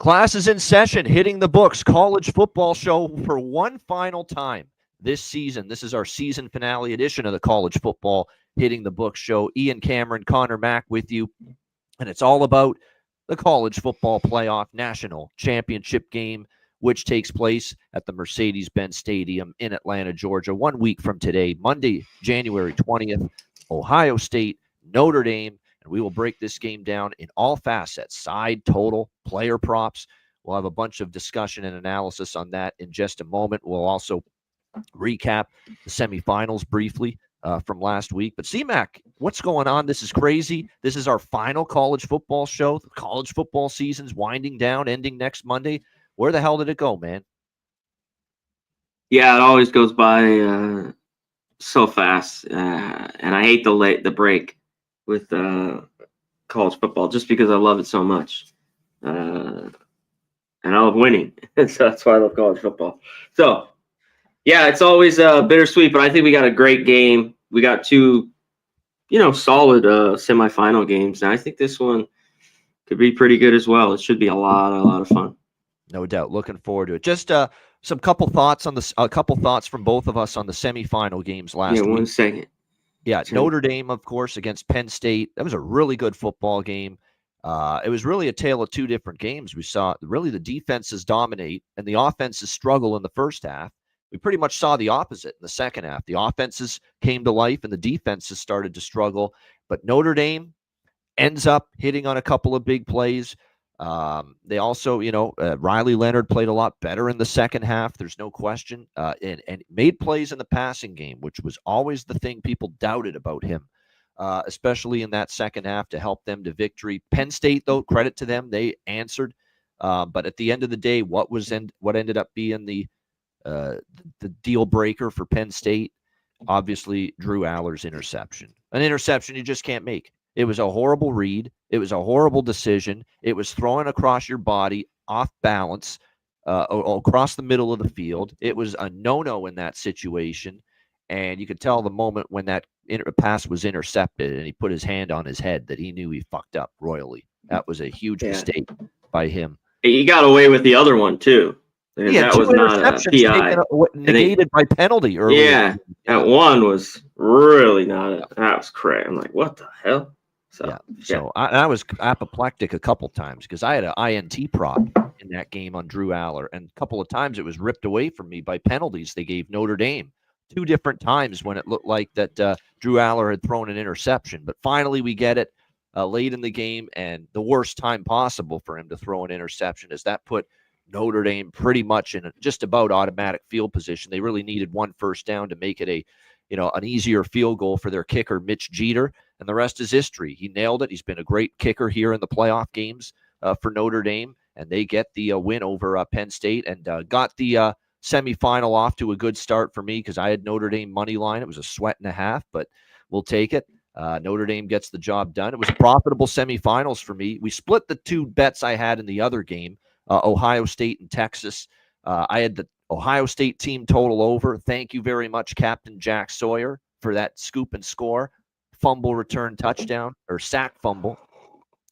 Class is in session, hitting the books. College football show for one final time this season. This is our season finale edition of the College Football Hitting the Books show. Ian Cameron, Connor Mack with you. And it's all about the College Football Playoff National Championship game, which takes place at the Mercedes-Benz Stadium in Atlanta, Georgia, 1 week from today, Monday, January 20th, Ohio State, Notre Dame. And we will break this game down in all facets, side, total, player props. We'll have a bunch of discussion and analysis on that in just a moment. We'll also recap the semifinals briefly from last week. But C-Mac, what's going on? This is crazy. This is our final college football show. The college football season's winding down, ending next Monday. Where the hell did it go, man? Yeah, it always goes by so fast. And I hate the break with college football just because I love it so much. And I love winning. So that's why I love college football. So, yeah, it's always bittersweet, but I think we got a great game. We got two, solid semifinal games. And I think this one could be pretty good as well. It should be a lot of fun. No doubt. Looking forward to it. Just some couple thoughts on a couple thoughts from both of us on the semifinal games last week. 1 second. Yeah, Notre Dame, of course, against Penn State. That was a really good football game. It was really a tale of two different games. We saw really the defenses dominate and the offenses struggle in the first half. We pretty much saw the opposite in the second half. The offenses came to life and the defenses started to struggle. But Notre Dame ends up hitting on a couple of big plays. They also, Riley Leonard played a lot better in the second half. There's no question, and made plays in the passing game, which was always the thing people doubted about him, especially in that second half to help them to victory. Penn State, though, credit to them, they answered. But at the end of the day, what ended up being the deal breaker for Penn State, obviously Drew Aller's interception, an interception you just can't make. It was a horrible read. It was a horrible decision. It was thrown across your body, off balance, across the middle of the field. It was a no-no in that situation, and you could tell the moment when that pass was intercepted and he put his hand on his head that he knew he fucked up royally. That was a huge mistake by him. He got away with the other one, too. Yeah, that was not a PI. Negated by penalty earlier. Yeah, that one was really not. That was crazy. I'm like, what the hell? So I was apoplectic a couple times because I had an INT prop in that game on Drew Aller, and a couple of times it was ripped away from me by penalties they gave Notre Dame. Two different times when it looked like that Drew Aller had thrown an interception. But finally we get it late in the game, and the worst time possible for him to throw an interception is that put Notre Dame pretty much in just about automatic field position. They really needed one first down to make it an easier field goal for their kicker, Mitch Jeter, and the rest is history. He nailed it. He's been a great kicker here in the playoff games for Notre Dame, and they get the win over Penn State and got the semifinal off to a good start for me because I had Notre Dame money line. It was a sweat and a half, but we'll take it. Notre Dame gets the job done. It was profitable semifinals for me. We split the two bets I had in the other game, Ohio State and Texas. I had the Ohio State team total over. Thank you very much, Captain Jack Sawyer, for that scoop and score. Fumble return touchdown, or sack fumble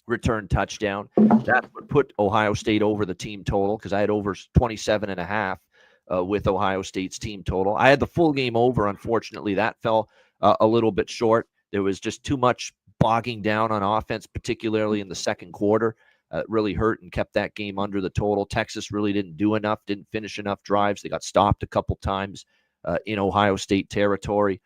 return touchdown. That's what put Ohio State over the team total because I had over 27.5 with Ohio State's team total. I had the full game over. Unfortunately, that fell a little bit short. There was just too much bogging down on offense, particularly in the second quarter. It really hurt and kept that game under the total. Texas really didn't do enough, didn't finish enough drives. They got stopped a couple times in Ohio State territory.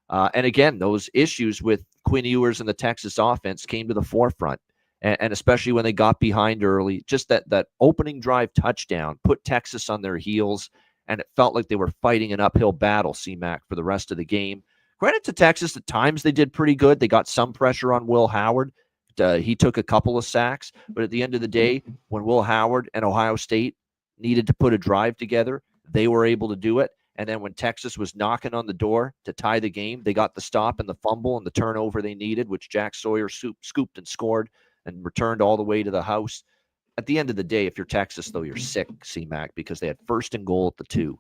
And again, those issues with Quinn Ewers and the Texas offense came to the forefront, and especially when they got behind early. Just that opening drive touchdown put Texas on their heels, and it felt like they were fighting an uphill battle, C-Mac, for the rest of the game. Credit to Texas. At times they did pretty good. They got some pressure on Will Howard. He took a couple of sacks, but at the end of the day, when Will Howard and Ohio State needed to put a drive together, they were able to do it. And then when Texas was knocking on the door to tie the game, they got the stop and the fumble and the turnover they needed, which Jack Sawyer scooped and scored and returned all the way to the house. At the end of the day, if you're Texas, though, you're sick, C-Mac, because they had first and goal at the 2.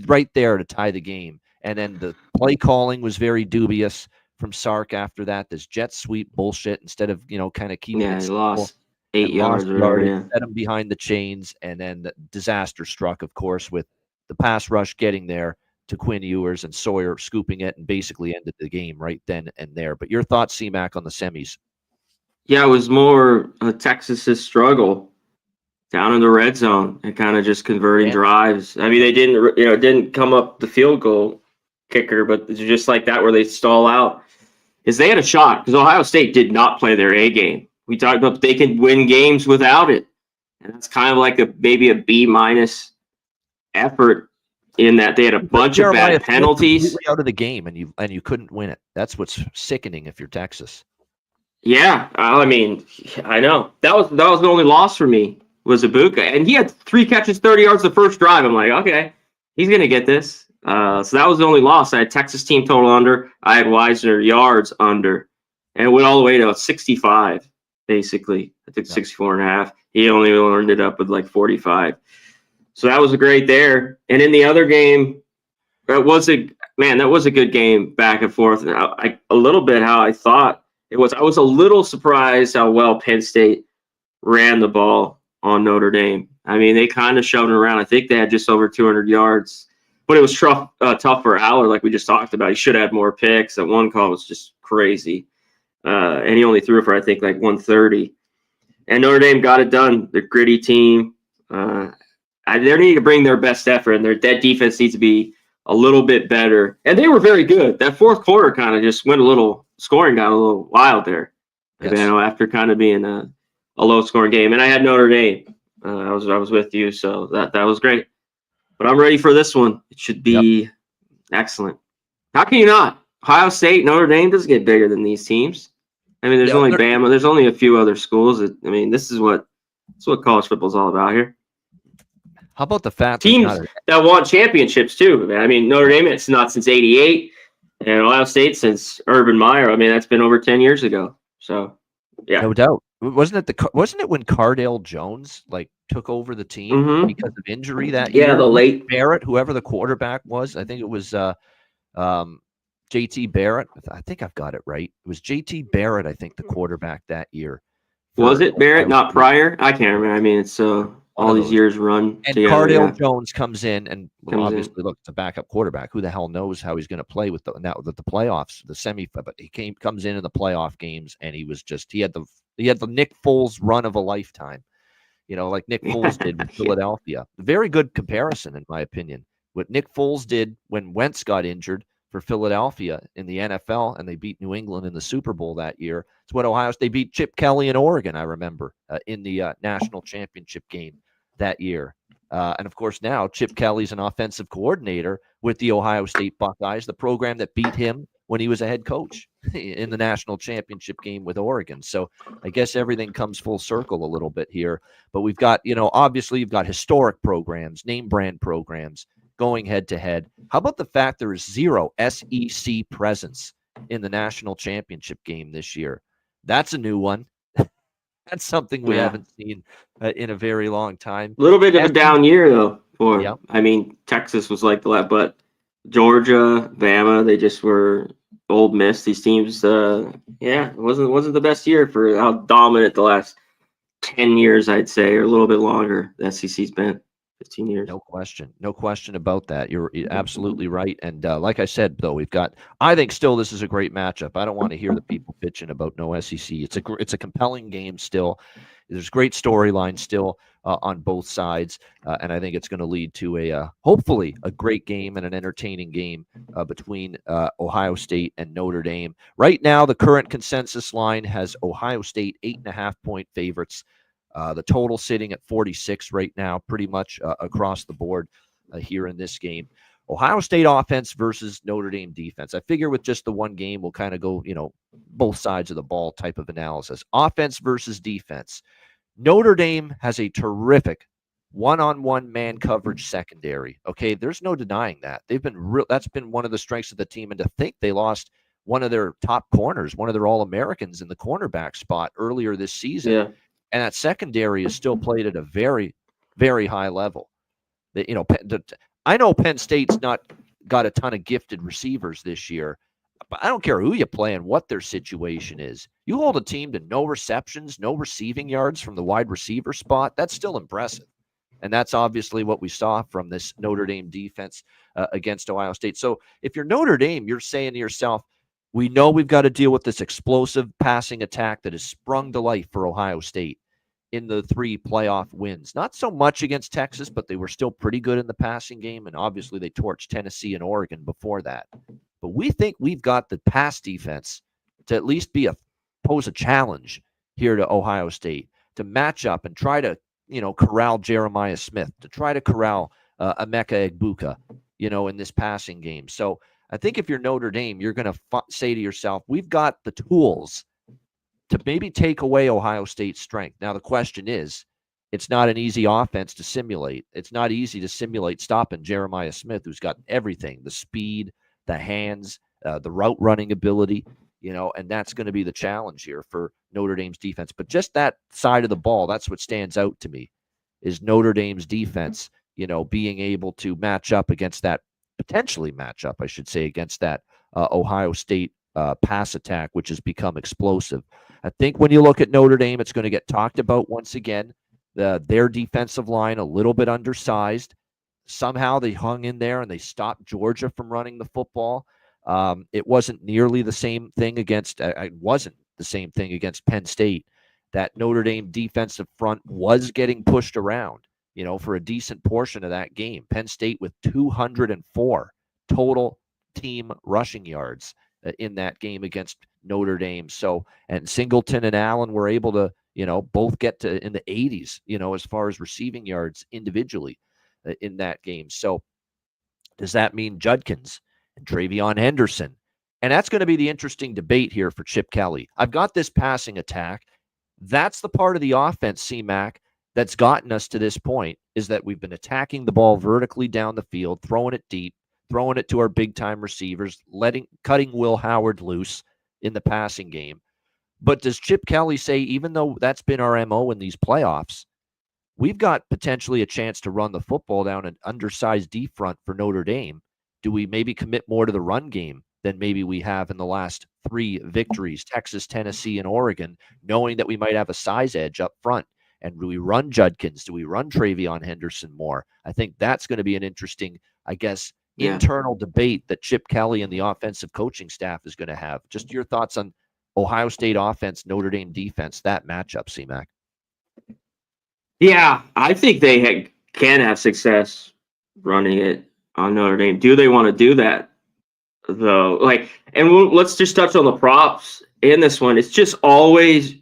Right there to tie the game. And then the play calling was very dubious from Sark after that. This jet sweep bullshit instead of, kind of keeping it simple. 8 and lost yards or whatever. yardage, Yeah. set them behind the chains, and then the disaster struck, of course, with the pass rush getting there to Quinn Ewers and Sawyer scooping it and basically ended the game right then and there. But your thoughts, C-Mac, on the semis? Yeah, it was more Texas's struggle down in the red zone and kind of just converting Yeah. drives. I mean, they didn't, didn't come up the field goal kicker, but it's just like that where they stall out. Is they had a shot because Ohio State did not play their A game. We talked about they can win games without it, and that's kind of like maybe a B minus effort in that they had a bunch of Jeremiah bad penalties. Completely out of the game, and you couldn't win it. That's what's sickening if you're Texas. Yeah, I mean, I know that was the only loss for me was Ibuka, and he had 3 catches, 30 yards the first drive. I'm like, okay, he's gonna get this. So that was the only loss. I had Texas team total under. I had Wisner yards under, and it went all the way to 65. Basically, I took 64.5. He only ended up with like 45. So that was a great there. And in the other game, that was a good game back and forth. And a little bit how I thought it was. I was a little surprised how well Penn State ran the ball on Notre Dame. I mean, they kind of shoved it around. I think they had just over 200 yards, but it was tough for Aller, like we just talked about. He should have had more picks. That one call was just crazy, and he only threw for I think like 130. And Notre Dame got it done. The gritty team. They need to bring their best effort, and that defense needs to be a little bit better. And they were very good. That fourth quarter kind of just went scoring got a little wild there. Yes. After kind of being a low scoring game. And I had Notre Dame. I was with you, so that was great. But I'm ready for this one. It should be excellent. How can you not? Ohio State, Notre Dame doesn't get bigger than these teams. I mean, there's only Bama. There's only a few other schools. This is what college football is all about here. How about the fact teams that won championships too? I mean, Notre Dame, it's not since '88, and Ohio State since Urban Meyer. I mean, that's been over 10 years ago. So, yeah, no doubt. Wasn't it when Cardale Jones took over the team because of injury that year? Yeah, the late Barrett, whoever the quarterback was, I think it was JT Barrett. I think I've got it right. It was JT Barrett, I think, the quarterback that year. Was it Barrett, not Pryor? I can't remember. I mean, it's all these years run and together. Cardale Jones comes in and obviously look, it's a backup quarterback. Who the hell knows how he's going to play with the playoffs, the semi? But he comes in the playoff games and he was just he had the Nick Foles run of a lifetime. Like Nick Foles did with Philadelphia. Very good comparison, in my opinion. What Nick Foles did when Wentz got injured for Philadelphia in the NFL, and they beat New England in the Super Bowl that year. It's what Ohio State beat Chip Kelly in Oregon, I remember, in the national championship game that year. And of course, now Chip Kelly's an offensive coordinator with the Ohio State Buckeyes, the program that beat him when he was a head coach in the national championship game with Oregon. So I guess everything comes full circle a little bit here. But we've got, obviously you've got historic programs, name brand programs going head to head. How about the fact there is 0 SEC presence in the national championship game this year? That's a new one. That's something we haven't seen in a very long time. A little bit of a down year, though. I mean, Texas was like the left, but Georgia, Bama, they just were Old Miss. These teams, it wasn't the best year for how dominant the last 10 years, I'd say, or a little bit longer. The SEC's been 15 years. No question about that. You're absolutely right. And like I said, though, I think still this is a great matchup. I don't want to hear the people bitching about no SEC. It's a compelling game still. There's great storylines still on both sides, and I think it's going to lead to hopefully a great game and an entertaining game between Ohio State and Notre Dame. Right now, the current consensus line has Ohio State 8.5-point favorites. The total sitting at 46 right now, pretty much across the board here in this game. Ohio State offense versus Notre Dame defense. I figure with just the one game, we'll kind of go, both sides of the ball type of analysis. Offense versus defense. Notre Dame has a terrific one-on-one man coverage secondary. Okay, there's no denying that. They've been that's been one of the strengths of the team, and to think they lost one of their top corners, one of their All-Americans in the cornerback spot earlier this season. Yeah. And that secondary is still played at a very, very high level. I know Penn State's not got a ton of gifted receivers this year, I don't care who you play and what their situation is. You hold a team to no receptions, no receiving yards from the wide receiver spot. That's still impressive. And that's obviously what we saw from this Notre Dame defense against Ohio State. So if you're Notre Dame, you're saying to yourself, we know we've got to deal with this explosive passing attack that has sprung to life for Ohio State in the 3 playoff wins. Not so much against Texas, but they were still pretty good in the passing game. And obviously they torched Tennessee and Oregon before that. But we think we've got the pass defense to at least pose a challenge here to Ohio State, to match up and try to, corral Jeremiah Smith, to try to corral Emeka Egbuka, in this passing game. So I think if you're Notre Dame, you're going to say to yourself, we've got the tools to maybe take away Ohio State's strength. Now, the question is, it's not an easy offense to simulate. It's not easy to simulate stopping Jeremiah Smith, who's got everything, the speed, the hands, the route running ability, and that's going to be the challenge here for Notre Dame's defense. But just that side of the ball, that's what stands out to me, is Notre Dame's defense, being able to potentially match up, I should say, against that Ohio State pass attack, which has become explosive. I think when you look at Notre Dame, it's going to get talked about once again. Their defensive line, a little bit undersized. Somehow they hung in there and they stopped Georgia from running the football. It wasn't nearly the same thing against Penn State. That Notre Dame defensive front was getting pushed around, for a decent portion of that game. Penn State with 204 total team rushing yards in that game against Notre Dame. So, and Singleton and Allen were able to, both get to in the 80s, as far as receiving yards individually in that game. So does that mean Judkins and Travion Henderson? And that's going to be the interesting debate here for Chip Kelly. I've got this passing attack. That's the part of the offense, C-Mac, that's gotten us to this point, is that we've been attacking the ball vertically down the field, throwing it deep, throwing it to our big-time receivers, cutting Will Howard loose in the passing game. But does Chip Kelly say, even though that's been our MO in these playoffs, we've got potentially a chance to run the football down an undersized D front for Notre Dame? Do we maybe commit more to the run game than maybe we have in the last 3 victories, Texas, Tennessee, and Oregon, knowing that we might have a size edge up front? And do we run Judkins? Do we run Travion Henderson more? I think that's going to be an interesting, internal debate that Chip Kelly and the offensive coaching staff is going to have. Just your thoughts on Ohio State offense, Notre Dame defense, that matchup, C-Mac. Yeah, I think they can have success running it on Notre Dame. Do they want to do that, though? Let's just touch on the props in this one. It's just always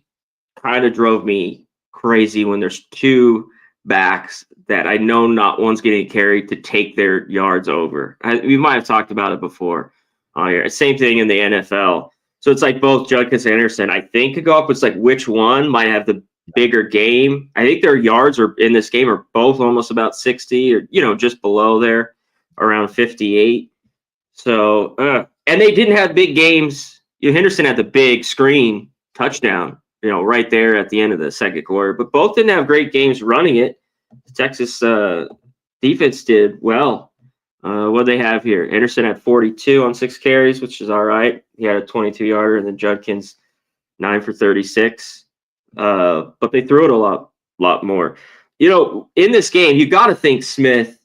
kind of drove me crazy when there's 2 backs that I know not one's getting carried to take their yards over. We might have talked about it before on here. Same thing in the NFL. So it's like both Judkins and Anderson, I think, could go up. It's like which one might have the bigger game. I think their yards are in this game are both almost about 60 or, just below there, around 58. So, and they didn't have big games. Henderson had the big screen touchdown, right there at the end of the second quarter. But both didn't have great games running it. The Texas defense did well. What do they have here? Anderson had 42 on 6 carries, which is all right. He had a 22-yarder, and then Judkins 9 for 36. But they threw it a lot more. In this game, you got to think Smith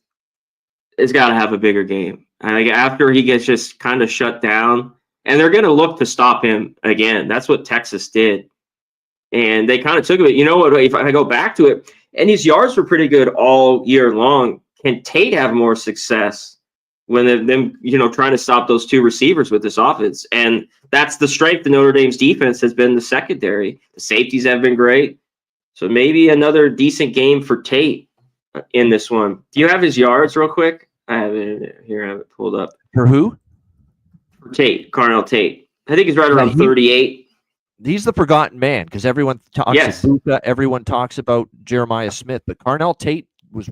has got to have a bigger game. After he gets just kind of shut down, and they're going to look to stop him again. That's what Texas did. And they kind of took it. You know what? If I go back to it, and his yards were pretty good all year long. Can Tate have more success when them trying to stop those 2 receivers with this offense? And that's the strength of Notre Dame's defense has been the secondary. The safeties have been great. So maybe another decent game for Tate in this one. Do you have his yards real quick? I have it here. I have it pulled up. For who? For Tate, Carnell Tate. I think he's right around 38. He's the forgotten man because everyone talks about Buka, everyone talks about Jeremiah Smith, but Carnell Tate was.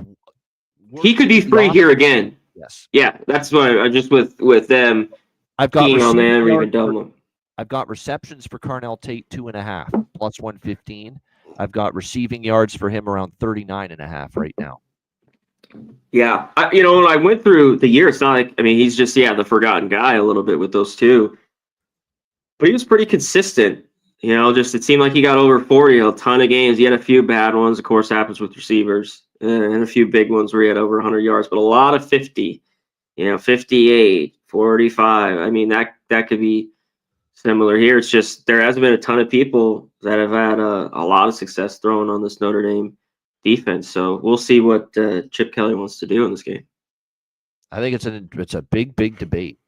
He could be free here again. Yes. Yeah, that's why I just with them. I've got on them or even Dublin. I've got receptions for Carnell Tate 2.5 plus 115. I've got receiving yards for him around 39.5 right now. Yeah, when I went through the year, it's not like he's just the forgotten guy a little bit with those 2. but he was pretty consistent. Just it seemed like he got over 40 a ton of games. He had a few bad ones, of course, happens with receivers, and a few big ones where he had over 100 yards, but a lot of 50, 58, 45. I mean, that could be similar here. It's just there hasn't been a ton of people that have had a lot of success throwing on this Notre Dame defense. So we'll see what Chip Kelly wants to do in this game. I think it's a big debate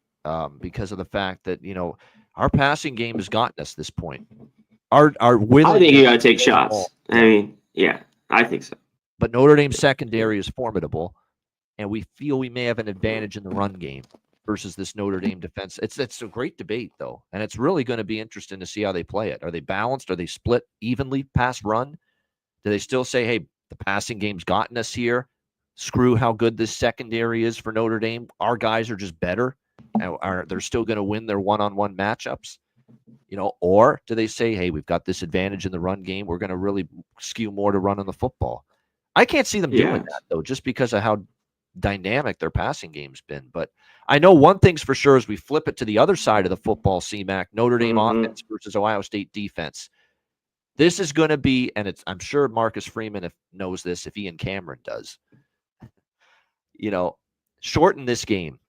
because of the fact that our passing game has gotten us this point. Our I think you got to take shots. I mean, yeah, I think so. But Notre Dame's secondary is formidable, and we feel we may have an advantage in the run game versus this Notre Dame defense. It's a great debate, though, and it's really going to be interesting to see how they play it. Are they balanced? Are they split evenly pass run? Do they still say, hey, the passing game's gotten us here? Screw how good this secondary is for Notre Dame. Our guys are just better. They're still going to win their one-on-one matchups? Or do they say, hey, we've got this advantage in the run game. We're going to really skew more to run on the football. I can't see them doing that, though, just because of how dynamic their passing game's been. But I know one thing's for sure is we flip it to the other side of the football, CMAC, Notre Dame offense versus Ohio State defense. This is going to be, and I'm sure Marcus Freeman knows this if Ian Cameron does, shorten this game.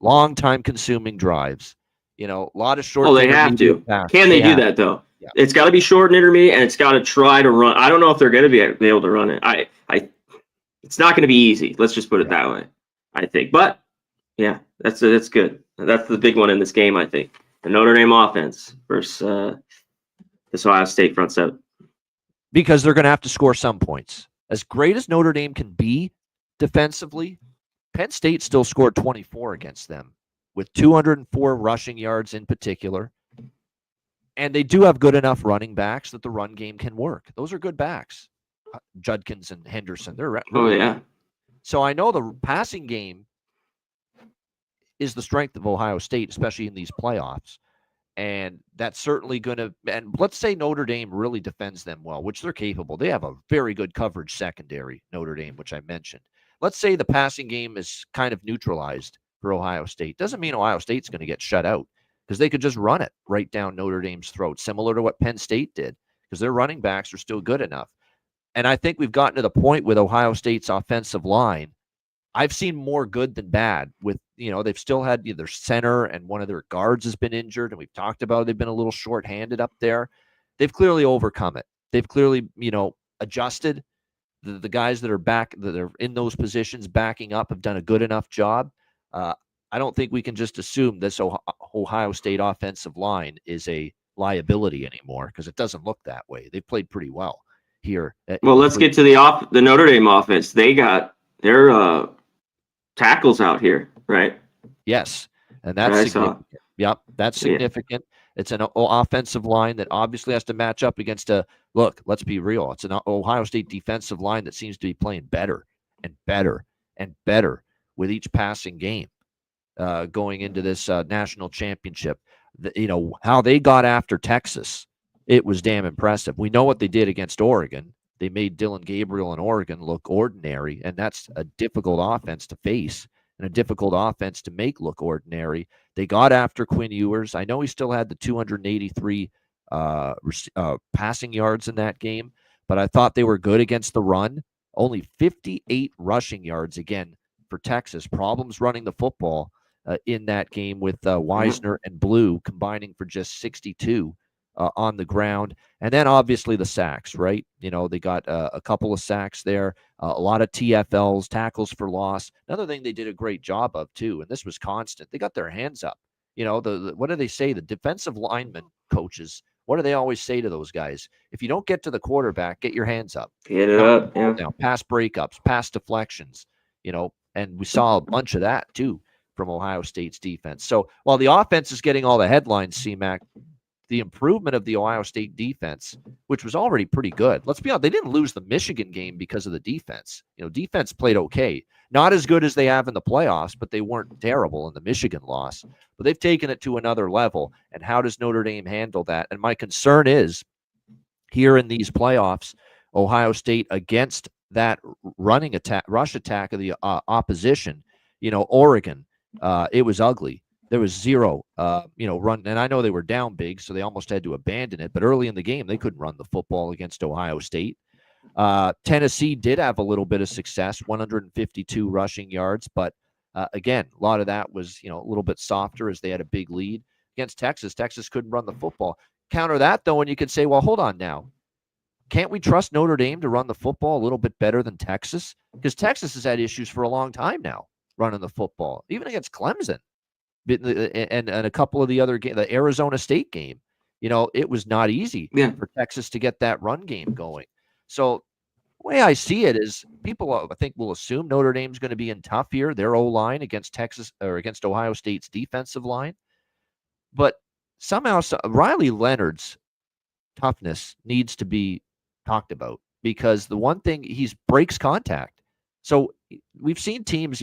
Long time consuming drives. A lot of short. Oh, they have to. Passes. Can they do that, though? Yeah. It's got to be short and intermediate, and it's got to try to run. I don't know if they're going to be able to run it. It's not going to be easy. Let's just put it that way, I think. But, yeah, that's good. That's the big one in this game, I think. The Notre Dame offense versus this Ohio State front seven. Because they're going to have to score some points. As great as Notre Dame can be defensively, Penn State still scored 24 against them, with 204 rushing yards in particular. And they do have good enough running backs that the run game can work. Those are good backs. Judkins and Henderson. They're really good. So I know the passing game is the strength of Ohio State, especially in these playoffs. And that's certainly going to, and let's say Notre Dame really defends them well, which they're capable. They have a very good coverage secondary, Notre Dame, which I mentioned. Let's say the passing game is kind of neutralized for Ohio State. Doesn't mean Ohio State's going to get shut out, because they could just run it right down Notre Dame's throat, similar to what Penn State did, because their running backs are still good enough. And I think we've gotten to the point with Ohio State's offensive line. I've seen more good than bad with, they've still had their center and one of their guards has been injured. And we've talked about they've been a little shorthanded up there. They've clearly overcome it. They've clearly, adjusted. The guys that are back, that are in those positions backing up, have done a good enough job. I don't think we can just assume this Ohio State offensive line is a liability anymore, because it doesn't look that way. They've played pretty well here. Well, let's get to the Notre Dame offense. They got their tackles out here, right? Yes, and that's significant. Yep, that's significant. It's an offensive line that obviously has to match up against let's be real. It's an Ohio State defensive line that seems to be playing better and better and better with each passing game going into this national championship. How they got after Texas, it was damn impressive. We know what they did against Oregon. They made Dylan Gabriel and Oregon look ordinary, and that's a difficult offense to face and a difficult offense to make look ordinary. They got after Quinn Ewers. I know he still had the 283 passing yards in that game, but I thought they were good against the run. Only 58 rushing yards, again, for Texas. Problems running the football in that game with Wisner and Blue combining for just 62 on the ground. And then obviously the sacks, right? They got a couple of sacks there, a lot of TFLs, tackles for loss. Another thing they did a great job of too, and this was constant, they got their hands up. What do they say? The defensive linemen coaches, what do they always say to those guys? If you don't get to the quarterback, get your hands up. Get it up. Yeah. Now, pass breakups, pass deflections, and we saw a bunch of that too from Ohio State's defense. So while the offense is getting all the headlines, CMAC, the improvement of the Ohio State defense, which was already pretty good. Let's be honest, they didn't lose the Michigan game because of the defense. Defense played okay. Not as good as they have in the playoffs, but they weren't terrible in the Michigan loss. But they've taken it to another level. And how does Notre Dame handle that? And my concern is, here in these playoffs, Ohio State against that rush attack of the opposition, Oregon, it was ugly. There was zero, run. And I know they were down big, so they almost had to abandon it. But early in the game, they couldn't run the football against Ohio State. Tennessee did have a little bit of success, 152 rushing yards. But again, a lot of that was, a little bit softer as they had a big lead. Against Texas, Texas couldn't run the football. Counter that, though, and you could say, well, hold on now. Can't we trust Notre Dame to run the football a little bit better than Texas? Because Texas has had issues for a long time now running the football, even against Clemson and a couple of the other games, the Arizona State game. It was not easy for Texas to get that run game going. So the way I see it is people, I think, will assume Notre Dame's going to be in tough here, their O-line against Texas or against Ohio State's defensive line. But somehow Riley Leonard's toughness needs to be talked about because the one thing, he breaks contact. So we've seen teams,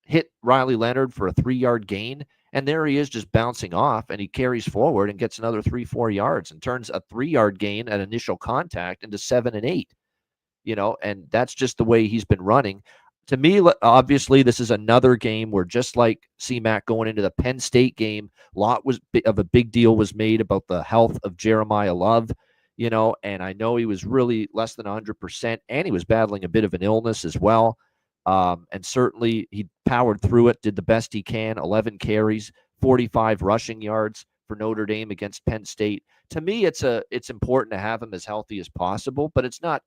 hit Riley Leonard for a 3-yard gain, and there he is just bouncing off, and he carries forward and gets another 3-4 yards and turns a 3-yard gain at initial contact into 7 and 8. And that's just the way he's been running. To me, obviously, this is another game where, just like CMAC going into the Penn State game, a big deal was made about the health of Jeremiah Love, and I know he was really less than 100%, and he was battling a bit of an illness as well. And certainly he powered through it, did the best he can, 11 carries, 45 rushing yards for Notre Dame against Penn State. To me, it's important to have him as healthy as possible, but it's not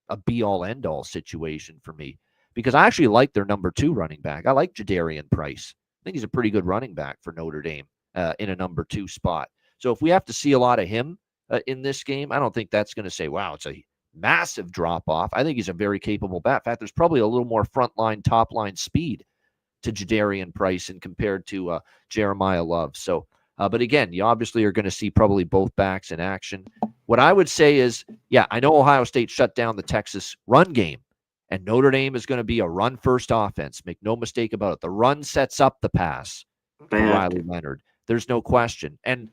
a be-all, end-all situation for me. Because I actually like their number 2 running back. I like Jadarian Price. I think he's a pretty good running back for Notre Dame in a number 2 spot. So if we have to see a lot of him in this game, I don't think that's going to say, wow, it's a massive drop-off. I think he's a very capable back. In fact, there's probably a little more front-line, top-line speed to Jadarian Price and compared to Jeremiah Love. So, but again, you obviously are going to see probably both backs in action. What I would say is, I know Ohio State shut down the Texas run game. And Notre Dame is going to be a run-first offense. Make no mistake about it. The run sets up the pass for Riley Leonard. There's no question. And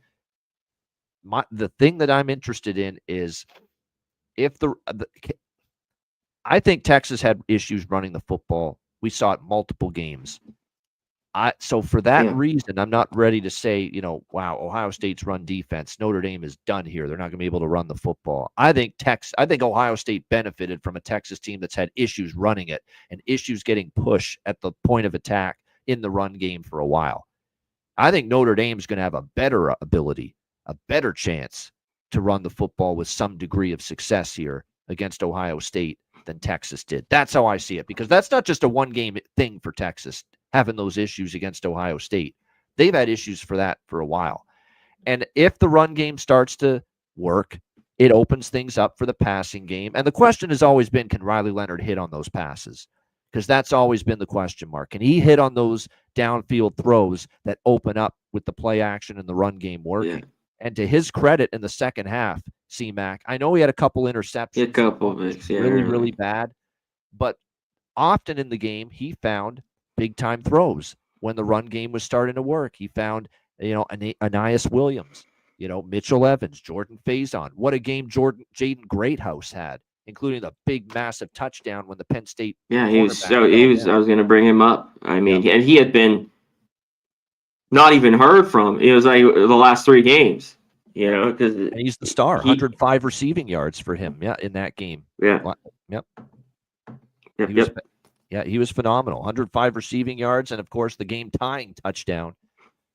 the thing that I'm interested in is if I think Texas had issues running the football. We saw it multiple games. So for that reason, I'm not ready to say, wow, Ohio State's run defense, Notre Dame is done here. They're not going to be able to run the football. I think Ohio State benefited from a Texas team that's had issues running it and issues getting push at the point of attack in the run game for a while. I think Notre Dame's going to have a better ability, a better chance to run the football with some degree of success here against Ohio State than Texas did. That's how I see it, because that's not just a one-game thing for Texas, having those issues against Ohio State. They've had issues for that for a while. And if the run game starts to work, it opens things up for the passing game. And the question has always been, can Riley Leonard hit on those passes? Because that's always been the question mark. Can he hit on those downfield throws that open up with the play action and the run game working? Yeah. And to his credit, in the second half, CMAC, I know he had a couple interceptions. A couple of it, really, really bad. But often in the game, he found big-time throws when the run game was starting to work. He found, Anais Williams, Mitchell Evans, Jordan Faison. What a game Jaden Greathouse had, including the big, massive touchdown when the Penn State. Yeah, he was. I was going to bring him up. I mean, and he had been not even heard from. It was like the last 3 games, because he's the star. 105 receiving yards for him. Yeah, in that game. Yeah. Yep. Yeah, he was phenomenal. 105 receiving yards, and of course the game-tying touchdown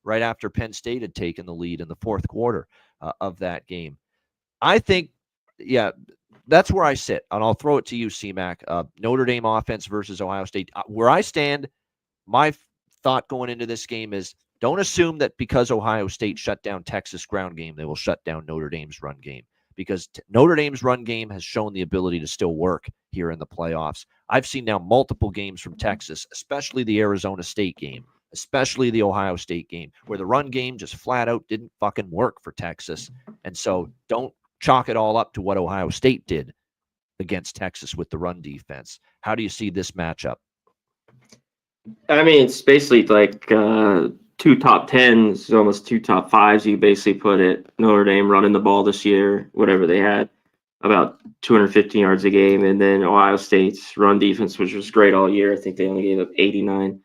right after Penn State had taken the lead in the fourth quarter of that game. I think, that's where I sit, and I'll throw it to you, CMAC. Notre Dame offense versus Ohio State. Where I stand, my thought going into this game is, don't assume that because Ohio State shut down Texas ground game, they will shut down Notre Dame's run game, because Notre Dame's run game has shown the ability to still work here in the playoffs. I've seen now multiple games from Texas, especially the Arizona State game, especially the Ohio State game, where the run game just flat out didn't fucking work for Texas. And so don't chalk it all up to what Ohio State did against Texas with the run defense. How do you see this matchup? I mean, it's basically like 2 top 10s, almost 2 top 5s. You basically put it. Notre Dame running the ball this year, whatever they had, about 250 yards a game. And then Ohio State's run defense, which was great all year. I think they only gave up 89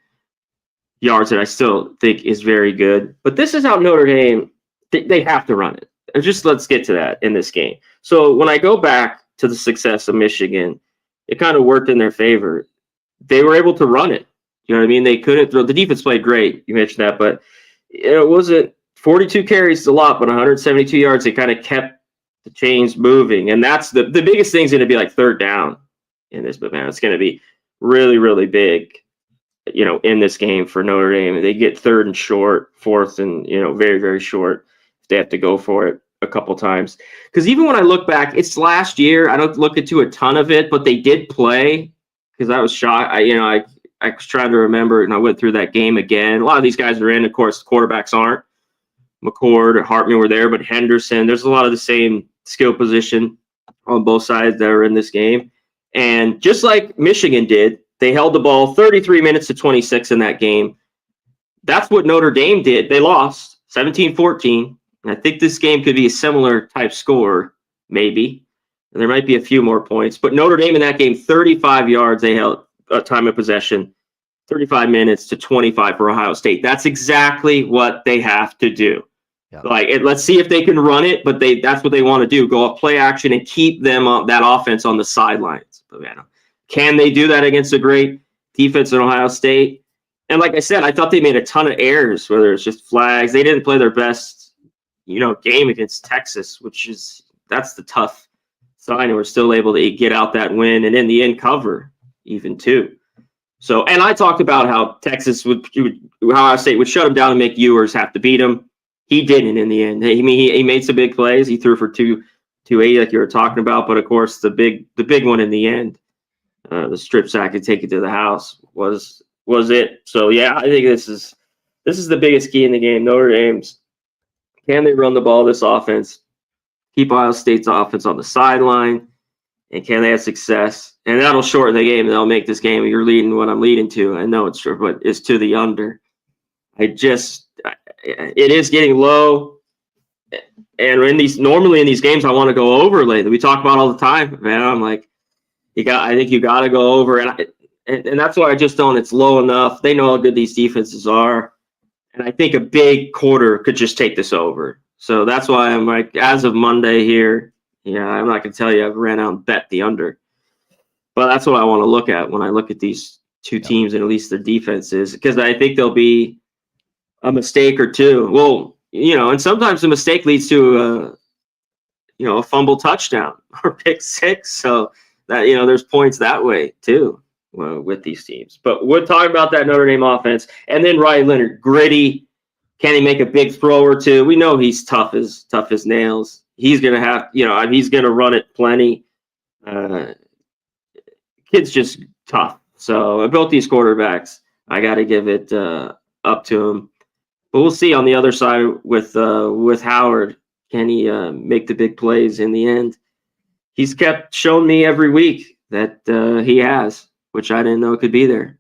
yards that I still think is very good. But this is how Notre Dame, they have to run it. And just let's get to that in this game. So when I go back to the success of Michigan, it kind of worked in their favor. They were able to run it. You know what I mean? They couldn't throw. The defense played great. You mentioned that, but it wasn't 42 carries is a lot, but 172 yards. They kind of kept the chains moving, and that's the biggest thing's going to be like third down in this. But man, it's going to be really, really big. You know, in this game for Notre Dame, they get third and short, fourth and very, very short. They have to go for it a couple times. Because even when I look back, it's last year. I don't look into a ton of it, but they did play. Because I was shocked. I was trying to remember, and I went through that game again. A lot of these guys are in. Of course, quarterbacks aren't. McCord or Hartman were there, but Henderson. There's a lot of the same skill position on both sides that are in this game. And just like Michigan did, they held the ball 33 minutes to 26 in that game. That's what Notre Dame did. They lost 17-14. And I think this game could be a similar type score, maybe. And there might be a few more points. But Notre Dame in that game, 35 yards they held time of possession, 35 minutes to 25 for Ohio State. That's exactly what they have to do. Yeah. Let's see if they can run it, but that's what they want to do. Go up play action and keep them that offense on the sidelines. But man, can they do that against a great defense in Ohio State? And like I said, I thought they made a ton of errors, whether it's just flags. They didn't play their best, game against Texas, that's the tough sign. And we're still able to get out that win and in the end cover even too. So, and I talked about how Texas how Ohio State would shut them down and make Ewers have to beat him. He didn't in the end. He made some big plays. He threw for 280 like you were talking about. But of course, the big one in the end, the strip sack and take it to the house was it. So yeah, I think this is the biggest key in the game. Notre Dame's, can they run the ball? This offense, keep Ohio State's offense on the sideline, and can they have success? And that'll shorten the game. That'll make this game. You're leading what I'm leading to. I know it's true, but it's to the under. It is getting low, and normally in these games I want to go over lately. We talk about all the time, man. I'm like, I think you got to go over, and that's why I just don't. It's low enough. They know how good these defenses are, and I think a big quarter could just take this over. So that's why I'm like, as of Monday here, I'm not gonna tell you I've ran out and bet the under, but that's what I want to look at when I look at these two teams and at least their defenses, because I think there'll be a mistake or two. Well, and sometimes a mistake leads to a fumble touchdown or pick six. So that, there's points that way too with these teams. But we're talking about that Notre Dame offense. And then Riley Leonard, gritty. Can he make a big throw or two? We know he's tough as nails. He's going to have, he's going to run it plenty. Kid's just tough. So both these quarterbacks, I got to give it up to him. But we'll see on the other side with Howard. Can he make the big plays in the end? He's kept showing me every week that he has, which I didn't know could be there.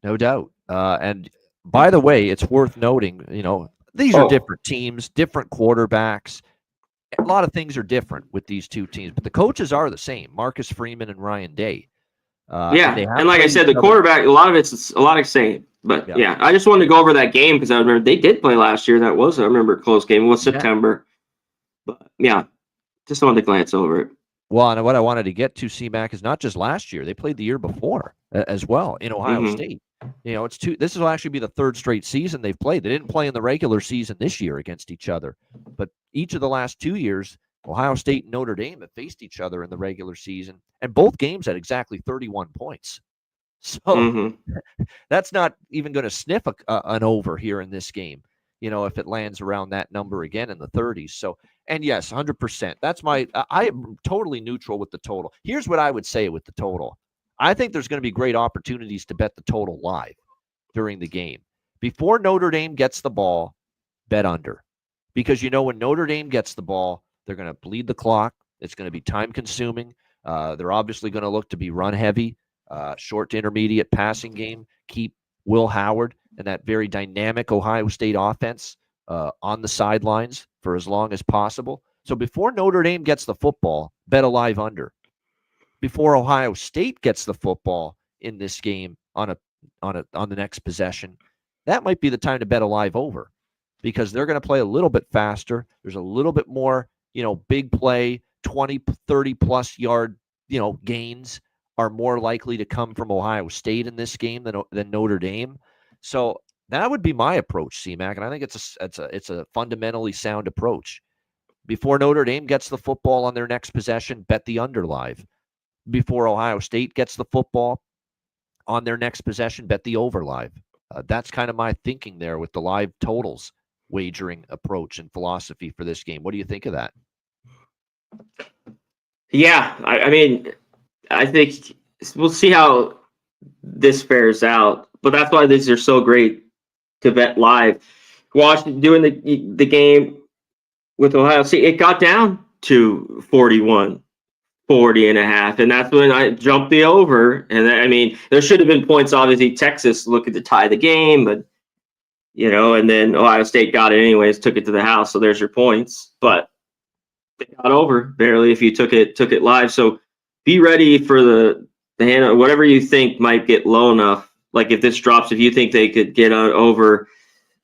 No doubt. And by the way, it's worth noting, these are different teams, different quarterbacks. A lot of things are different with these two teams, but the coaches are the same, Marcus Freeman and Ryan Day. And like I said, the quarterback, a lot of the same. But yeah, I just wanted to go over that game because I remember they did play last year. I remember a close game. It was September. But yeah, just wanted to glance over it. Well, and what I wanted to get to, C-Mac, is not just last year. They played the year before as well in Ohio State. This will actually be the third straight season they've played. They didn't play in the regular season this year against each other. But each of the last 2 years, Ohio State and Notre Dame have faced each other in the regular season, and both games had exactly 31 points. So that's not even going to sniff an over here in this game, if it lands around that number again in the 30s. So, and yes, 100%. I am totally neutral with the total. Here's what I would say with the total. I think there's going to be great opportunities to bet the total live during the game. Before Notre Dame gets the ball, bet under. Because when Notre Dame gets the ball, they're going to bleed the clock. It's going to be time consuming. They're obviously going to look to be run heavy. Short to intermediate passing game, keep Will Howard and that very dynamic Ohio State offense on the sidelines for as long as possible. So before Notre Dame gets the football, bet a live under. Before Ohio State gets the football in this game on a on the next possession, that might be the time to bet a live over, because they're going to play a little bit faster. There's a little bit more, big play, 20, 30 plus yard, gains are more likely to come from Ohio State in this game than Notre Dame. So that would be my approach, CMAC, and I think it's a fundamentally sound approach. Before Notre Dame gets the football on their next possession, bet the under live. Before Ohio State gets the football on their next possession, bet the over live. That's kind of my thinking there with the live totals wagering approach and philosophy for this game. What do you think of that? Yeah, I mean, I think we'll see how this fares out, but that's why these are so great to bet live. Doing the game with Ohio State, it got down to 41, 40 and a half, and that's when I jumped the over. And I mean, there should have been points. Obviously, Texas looking to tie the game, but and then Ohio State got it anyways, took it to the house. So there's your points, but they got over barely if you took it live. So be ready for the hand, whatever you think might get low enough. Like if this drops, if you think they could get over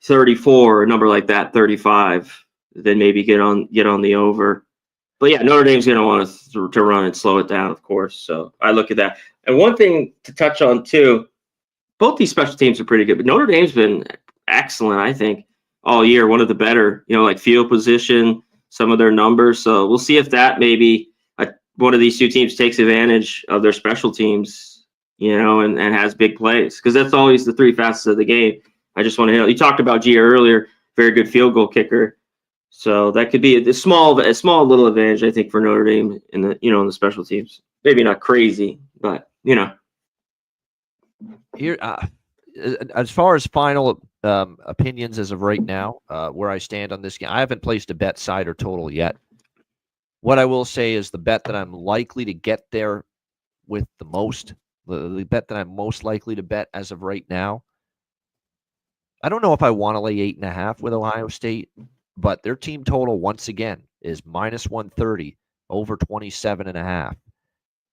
34, a number like that, 35, then maybe get on the over. But yeah, Notre Dame's going to want to run and slow it down, of course. So I look at that. And one thing to touch on too, both these special teams are pretty good, but Notre Dame's been excellent, I think, all year. One of the better, like field position, some of their numbers. So we'll see if that maybe one of these two teams takes advantage of their special teams, and has big plays, because that's always the three facets of the game. I just want to hit. You talked about Gia earlier, very good field goal kicker. So that could be a small little advantage, I think, for Notre Dame in the special teams. Maybe not crazy, but Here, as far as final opinions as of right now, where I stand on this game, I haven't placed a bet side or total yet. What I will say is the bet that I'm likely to get there with the most, the bet that I'm most likely to bet as of right now, I don't know if I want to lay 8.5 with Ohio State, but their team total once again is minus 130 over 27.5.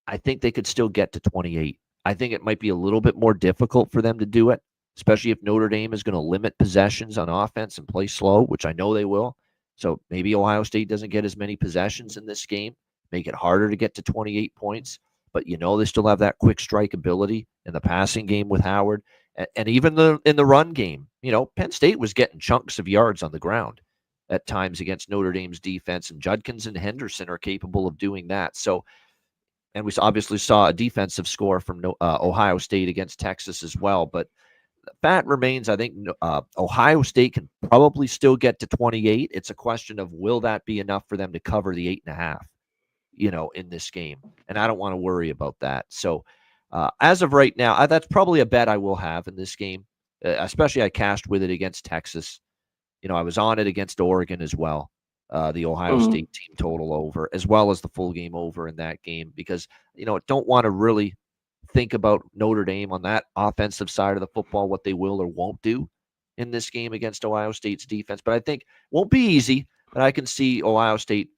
I think they could still get to 28. I think it might be a little bit more difficult for them to do it, especially if Notre Dame is going to limit possessions on offense and play slow, which I know they will. So maybe Ohio State doesn't get as many possessions in this game, make it harder to get to 28 points. But they still have that quick strike ability in the passing game with Howard, and even in the run game. Penn State was getting chunks of yards on the ground at times against Notre Dame's defense, and Judkins and Henderson are capable of doing that. So, and we obviously saw a defensive score from Ohio State against Texas as well. But the fact remains, I think Ohio State can probably still get to 28. It's a question of, will that be enough for them to cover the 8.5, in this game? And I don't want to worry about that. So as of right now, that's probably a bet I will have in this game, especially I cashed with it against Texas. I was on it against Oregon as well, the Ohio State team total over, as well as the full game over in that game, because, don't want to really think about Notre Dame on that offensive side of the football, what they will or won't do in this game against Ohio State's defense. But I think it won't be easy, but I can see Ohio State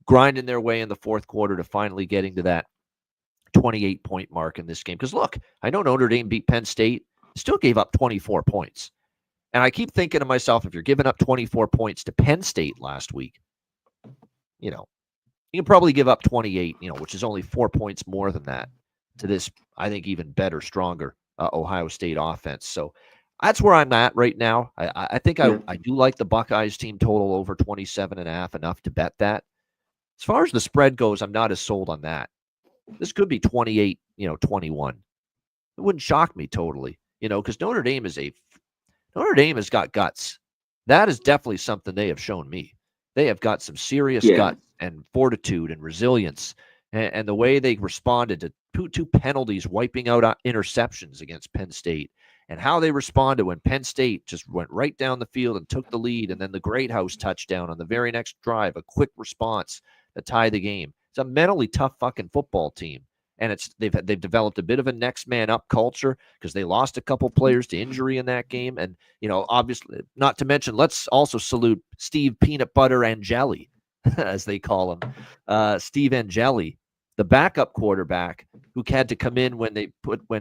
grinding their way in the fourth quarter to finally getting to that 28-point mark in this game. Because look, I know Notre Dame beat Penn State, still gave up 24 points. And I keep thinking to myself, if you're giving up 24 points to Penn State last week, you can probably give up 28, which is only 4 points more than that to this, I think, even better, stronger Ohio State offense. So that's where I'm at right now. I think I do like the Buckeyes team total over 27.5 enough to bet that. As far as the spread goes, I'm not as sold on that. This could be 28, 21. It wouldn't shock me totally, because Notre Dame has got guts. That is definitely something they have shown me. They have got some serious guts and fortitude and resilience, and the way they responded to two penalties, wiping out interceptions against Penn State, and how they responded when Penn State just went right down the field and took the lead, and then the Greathouse touchdown on the very next drive, a quick response to tie the game. It's a mentally tough fucking football team. And they've developed a bit of a next man up culture, because they lost a couple players to injury in that game. And, obviously, not to mention, let's also salute Steve Peanut Butter Angeli, as they call him, Steve Angeli, the backup quarterback who had to come in when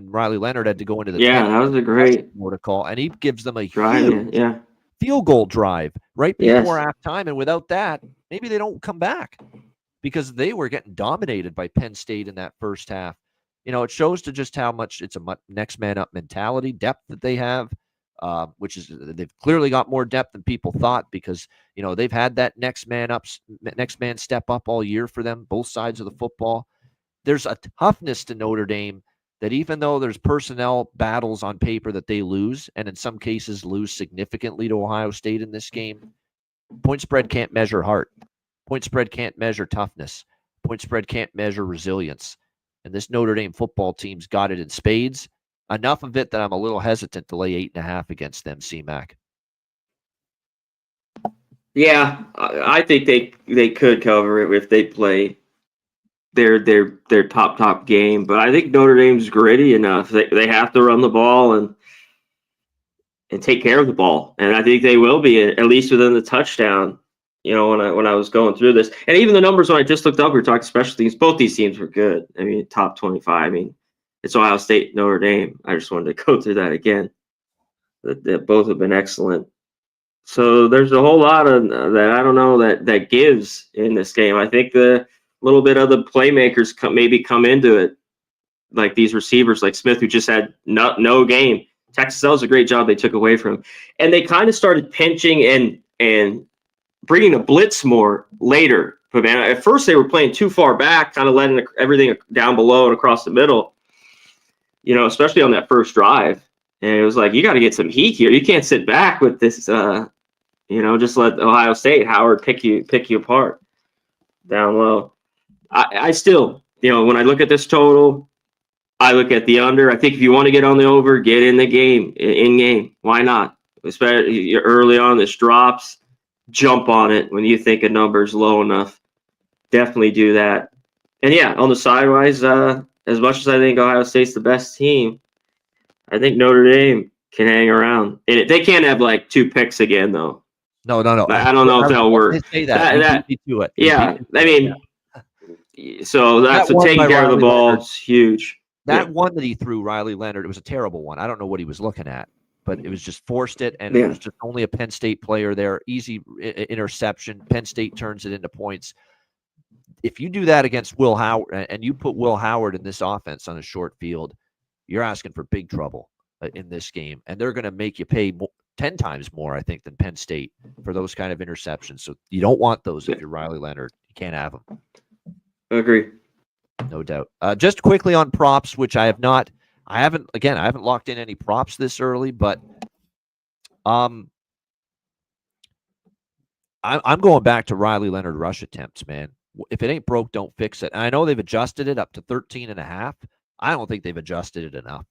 Riley Leonard had to go into the Yeah, that was a great protocol, and he gives them a drive. huge field goal drive right before halftime. And without that, maybe they don't come back because they were getting dominated by Penn State in that first half. It shows to just how much it's a next man up mentality, depth that they have, which is they've clearly got more depth than people thought because, they've had that next man step up all year for them, both sides of the football. There's a toughness to Notre Dame that even though there's personnel battles on paper that they lose, and in some cases lose significantly to Ohio State in this game, point spread can't measure heart. Point spread can't measure toughness. Point spread can't measure resilience. And this Notre Dame football team's got it in spades. Enough of it that I'm a little hesitant to lay 8.5 against them, C-Mac. Yeah, I think they could cover it if they play their top game. But I think Notre Dame's gritty enough. They have to run the ball and take care of the ball. And I think they will be, at least within the touchdown. When I was going through this, and even the numbers when I just looked up, we were talking special teams. Both these teams were good. I mean, top 25. I mean, it's Ohio State, Notre Dame. I just wanted to go through that again. That both have been excellent. So there's a whole lot of that I don't know that gives in this game. I think the little bit of the playmakers maybe come into it, like these receivers like Smith, who just had no game. Texas, that was a great job they took away from him. And they kind of started pinching and bringing a blitz more later. But man, at first they were playing too far back, kind of letting everything down below and across the middle, especially on that first drive. And it was like, you got to get some heat here. You can't sit back with this, just let Ohio State, Howard pick you apart down low. I still, when I look at this total, I look at the under. I think if you want to get on the over, get in the game, in-game. Why not? Especially early on, this drops. Jump on it when you think a number's low enough. Definitely do that. And yeah, on the sidewise, as much as I think Ohio State's the best team, I think Notre Dame can hang around. And they can't have like 2 picks again, though. No. I don't know if that'll work. Say that. You do it. Yeah, I mean, so that's taking care of the ball is huge. That one that he threw, Riley Leonard, it was a terrible one. I don't know what he was looking at, but it was just forced it, and it was just only a Penn State player there. Easy interception. Penn State turns it into points. If you do that against Will Howard, and you put Will Howard in this offense on a short field, you're asking for big trouble in this game, and they're going to make you pay 10 times more, I think, than Penn State for those kind of interceptions. So you don't want those if you're Riley Leonard. You can't have them. I agree. No doubt. Just quickly on props, which I haven't locked in any props this early, but I'm going back to Riley Leonard rush attempts, man. If it ain't broke, don't fix it. And I know they've adjusted it up to 13.5. I don't think they've adjusted it enough.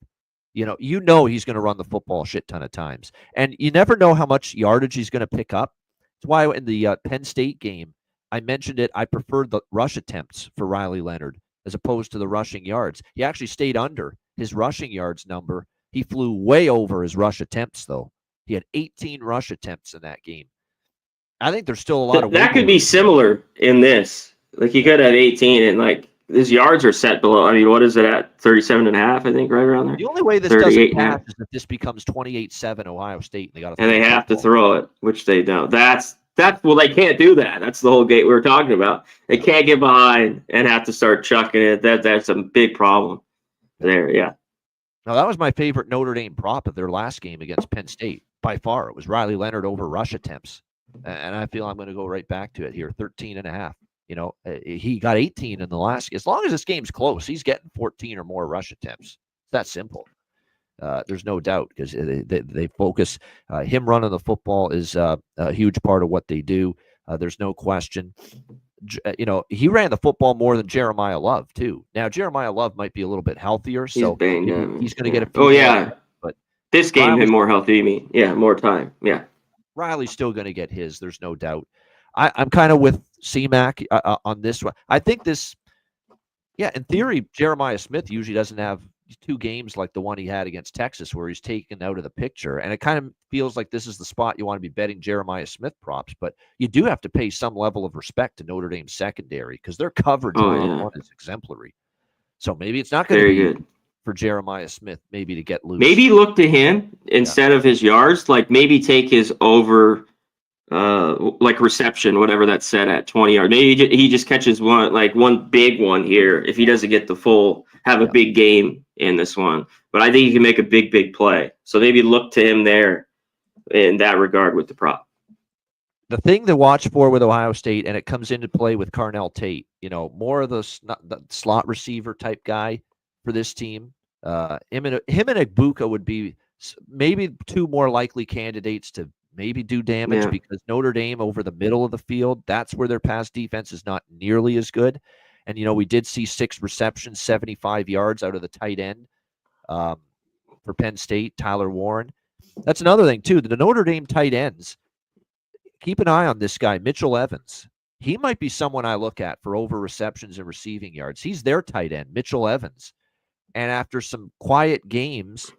He's going to run the football a shit ton of times. And you never know how much yardage he's going to pick up. That's why in the Penn State game, I mentioned it. I preferred the rush attempts for Riley Leonard as opposed to the rushing yards. He actually stayed under his rushing yards number. He flew way over his rush attempts, though. He had 18 rush attempts in that game. I think there's still a lot of that could be similar in this. Like he could have 18 and like his yards are set below. I mean, what is it at 37.5? I think right around there. The only way this doesn't pass is if this becomes 28-7 Ohio State, and they have to throw it, which they don't. That's well, they can't do that. That's the whole gate we were talking about. They can't get behind and have to start chucking it. That's a big problem there. Yeah. Now that was my favorite Notre Dame prop of their last game against Penn State by far. It was Riley Leonard over rush attempts, and I feel I'm going to go right back to it here. 13.5. He got 18 in the last. As long as this game's close, he's getting 14 or more rush attempts. It's that simple. There's no doubt because they focus. Him running the football is a huge part of what they do. There's no question. He ran the football more than Jeremiah Love too. Now Jeremiah Love might be a little bit healthier, so he's going to get a few. Oh yeah, more, but this game him more healthy. You mean? Yeah, more time. Yeah, Riley's still going to get his. There's no doubt. I'm kind of with C-Mac on this one. I think this. Yeah, in theory, Jeremiah Smith usually doesn't have two games like the one he had against Texas where he's taken out of the picture. And it kind of feels like this is the spot you want to be betting Jeremiah Smith props. But you do have to pay some level of respect to Notre Dame's secondary because their coverage one-on-one is exemplary. So maybe it's not going to be good for Jeremiah Smith maybe to get loose. Maybe look to him instead of his yards. Like maybe take his over like reception, whatever that's set at 20 yards. Maybe he just catches one big one here if he doesn't get the full, have a big game in this one. But I think he can make a big play. So maybe look to him there in that regard with the prop. The thing to watch for with Ohio State, and it comes into play with Carnell Tate, more of the slot receiver type guy for this team. Him and Egbuka would be maybe two more likely candidates to maybe do damage because Notre Dame over the middle of the field, that's where their pass defense is not nearly as good. And, we did see 6 receptions, 75 yards out of the tight end for Penn State, Tyler Warren. That's another thing, too. The Notre Dame tight ends, keep an eye on this guy, Mitchell Evans. He might be someone I look at for over receptions and receiving yards. He's their tight end, Mitchell Evans. And after some quiet games,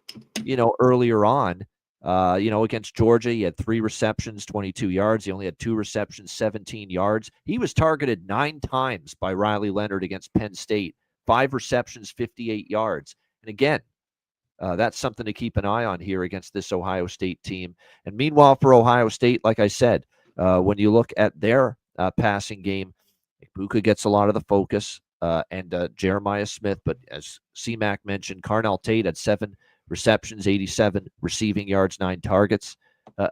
earlier on, against Georgia, he had 3 receptions, 22 yards. He only had 2 receptions, 17 yards. He was targeted 9 times by Riley Leonard against Penn State, 5 receptions, 58 yards. And again, that's something to keep an eye on here against this Ohio State team. And meanwhile, for Ohio State, like I said, when you look at their passing game, Egbuka gets a lot of the focus and Jeremiah Smith. But as C-Mac mentioned, Carnell Tate had 7 receptions, 87 receiving yards, 9 targets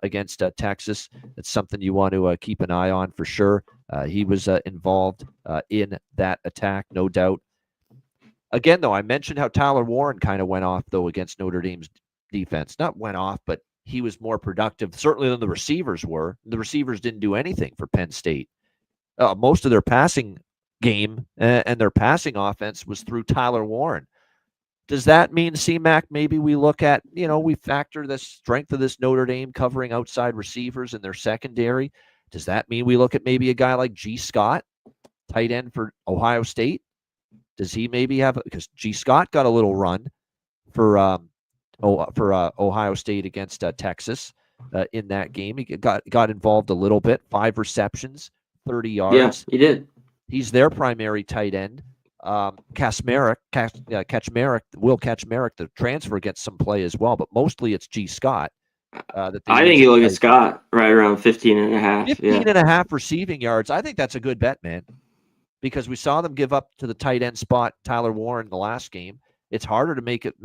against Texas. That's something you want to keep an eye on for sure. He was involved in that attack, no doubt. Again, though, I mentioned how Tyler Warren kind of went off, though, against Notre Dame's defense. Not went off, but he was more productive, certainly than the receivers were. The receivers didn't do anything for Penn State. Most of their passing game and their passing offense was through Tyler Warren. Does that mean, C-Mac, maybe we look at, we factor the strength of this Notre Dame covering outside receivers in their secondary? Does that mean we look at maybe a guy like G. Scott, tight end for Ohio State? Does he maybe have, because G. Scott got a little run for Ohio State against Texas in that game. He got involved a little bit, 5 receptions, 30 yards. Yeah, he did. He's their primary tight end. Kaczmarek, Will Kaczmarek, the transfer, gets some play as well, but mostly it's G. Scott. I think you look at Scott right around 15 and a half. 15 and a half receiving yards. I think that's a good bet, man, because we saw them give up to the tight end spot, Tyler Warren, the last game. It's harder to make it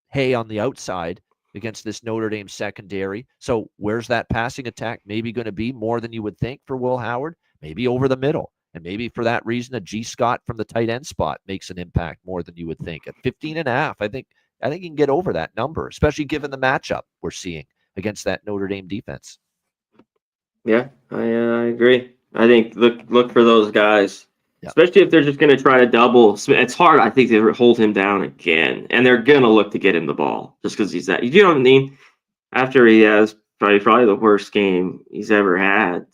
hay on the outside against this Notre Dame secondary. So where's that passing attack maybe going to be more than you would think for Will Howard? Maybe over the middle. And maybe for that reason, a G. Scott from the tight end spot makes an impact more than you would think. At 15 and a half, I think you can get over that number, especially given the matchup we're seeing against that Notre Dame defense. Yeah, I agree. I think look for those guys, especially if they're just going to try to double. It's hard, I think, to hold him down again, and they're going to look to get him the ball just because he's that. You know what I mean? After he has probably the worst game he's ever had,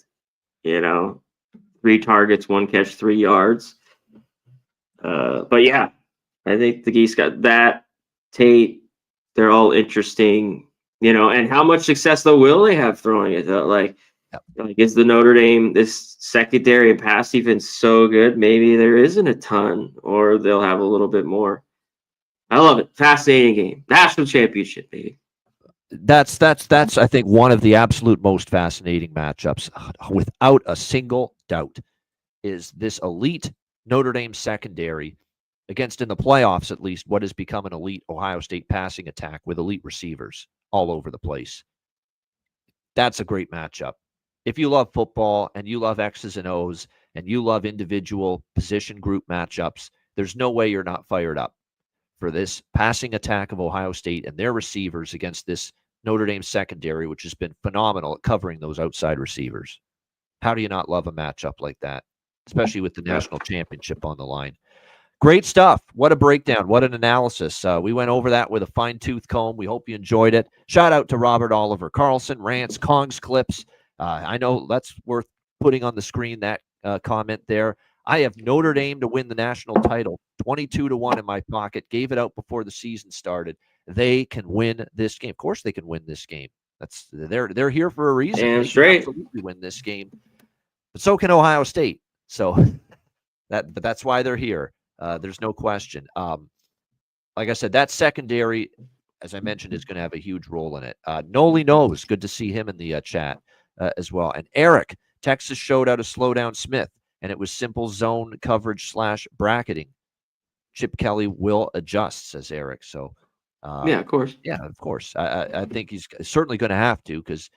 3 targets, 1 catch, 3 yards. But yeah, I think the Geese got that. Tate, they're all interesting, and how much success though will they have throwing it though? Like is the Notre Dame, this secondary and pass defense so good? Maybe there isn't a ton, or they'll have a little bit more. I love it. Fascinating game. National championship, baby. That's I think one of the absolute most fascinating matchups, without a single doubt, is this elite Notre Dame secondary against, in the playoffs at least, what has become an elite Ohio State passing attack with elite receivers all over the place. That's a great matchup. If you love football and you love X's and O's and you love individual position group matchups, there's no way you're not fired up for this passing attack of Ohio State and their receivers against this Notre Dame secondary, which has been phenomenal at covering those outside receivers. How do you not love a matchup like that, especially with the national championship on the line? Great stuff. What a breakdown. What an analysis. We went over that with a fine-tooth comb. We hope you enjoyed it. Shout out to Robert Oliver Carlson, rants, Kongs, clips. I know that's worth putting on the screen, that comment there. I have Notre Dame to win the national title, 22-1 in my pocket. Gave it out before the season started. They can win this game. Of course, they can win this game. They're here for a reason. Damn They can straight. absolutely win this game, but so can Ohio State. So that's why they're here. There's no question. Like I said, that secondary, as I mentioned, is going to have a huge role in it. Noli knows. Good to see him in the chat as well. And Eric, Texas showed how to slow down Smith, and it was simple zone coverage / bracketing. Chip Kelly will adjust, says Eric. So, Yeah, of course. Yeah, of course. I think he's certainly going to have to, because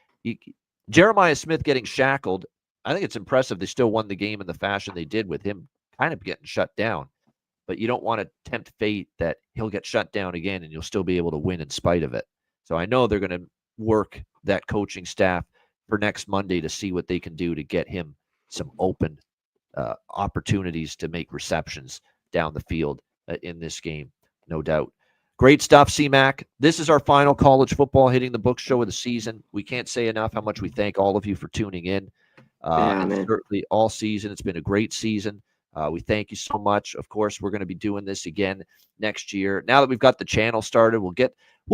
Jeremiah Smith getting shackled, I think it's impressive they still won the game in the fashion they did with him kind of getting shut down. But you don't want to tempt fate that he'll get shut down again and you'll still be able to win in spite of it. So I know they're going to work that coaching staff for next Monday to see what they can do to get him some open opportunities to make receptions down the field in this game, no doubt. Great stuff, C-Mac. This is our final college football hitting the book show of the season. We can't say enough how much we thank all of you for tuning in. And certainly all season. It's been a great season. We thank you so much. Of course, we're going to be doing this again next year. Now that we've got the channel started, we'll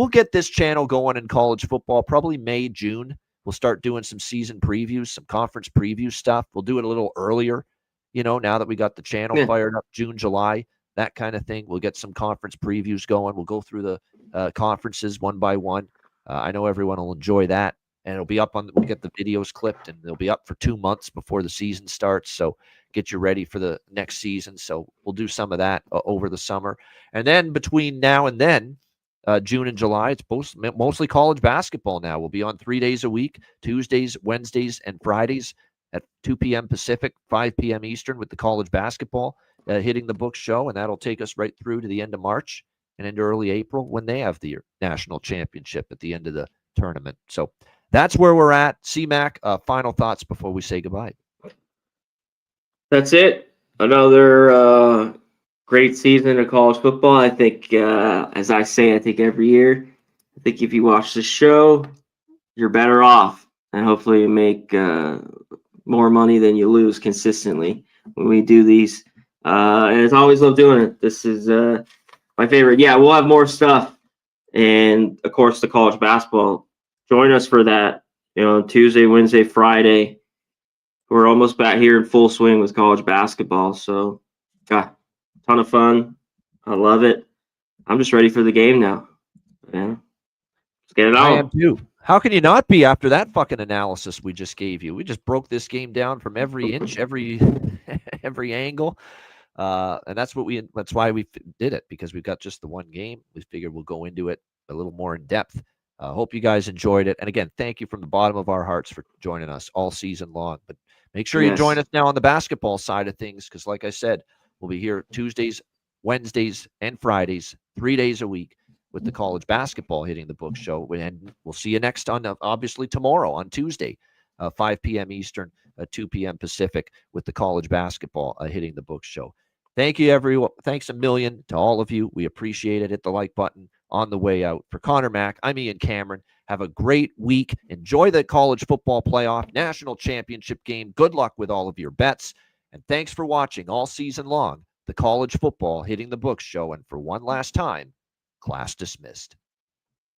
get this channel going in college football probably May, June. We'll start doing some season previews, some conference preview stuff. We'll do it a little earlier, now that we got the channel fired up, June, July, that kind of thing. We'll get some conference previews going. We'll go through the conferences one by one. I know everyone will enjoy that. And it'll be up we'll get the videos clipped, and they'll be up for 2 months before the season starts. So get you ready for the next season. So we'll do some of that over the summer. And then between now and then, June and July, it's mostly college basketball now. We'll be on 3 days a week, Tuesdays, Wednesdays, and Fridays at 2 p.m. Pacific, 5 p.m. Eastern with the college basketball hitting the book show. And that'll take us right through to the end of March and into early April when they have the national championship at the end of the tournament. So that's where we're at. C-Mac, final thoughts before we say goodbye. That's it. Another great season of college football. I think, as I say, I think every year, I think if you watch the show, you're better off. And hopefully you make more money than you lose consistently when we do these. And it's always love doing it. This is my favorite. Yeah, we'll have more stuff. And, of course, the college basketball. Join us for that, Tuesday, Wednesday, Friday. We're almost back here in full swing with college basketball. So, ton of fun. I love it. I'm just ready for the game now. Yeah. Let's get it on. I am too. How can you not be after that fucking analysis we just gave you? We just broke this game down from every inch, every angle. And that's why we did it, because we've got just the one game. We figured we'll go into it a little more in depth. Hope you guys enjoyed it. And again, thank you from the bottom of our hearts for joining us all season long. But make sure you join us now on the basketball side of things, because like I said, we'll be here Tuesdays, Wednesdays, and Fridays, 3 days a week with the college basketball hitting the book show. And we'll see you next on, obviously, tomorrow on Tuesday, 5 p.m. Eastern, 2 p.m. Pacific with the college basketball hitting the book show. Thank you, everyone. Thanks a million to all of you. We appreciate it. Hit the like button on the way out. For Connor Mack, I'm Ian Cameron. Have a great week. Enjoy the college football playoff national championship game. Good luck with all of your bets. And thanks for watching all season long the college football hitting the books show. And for one last time, class dismissed.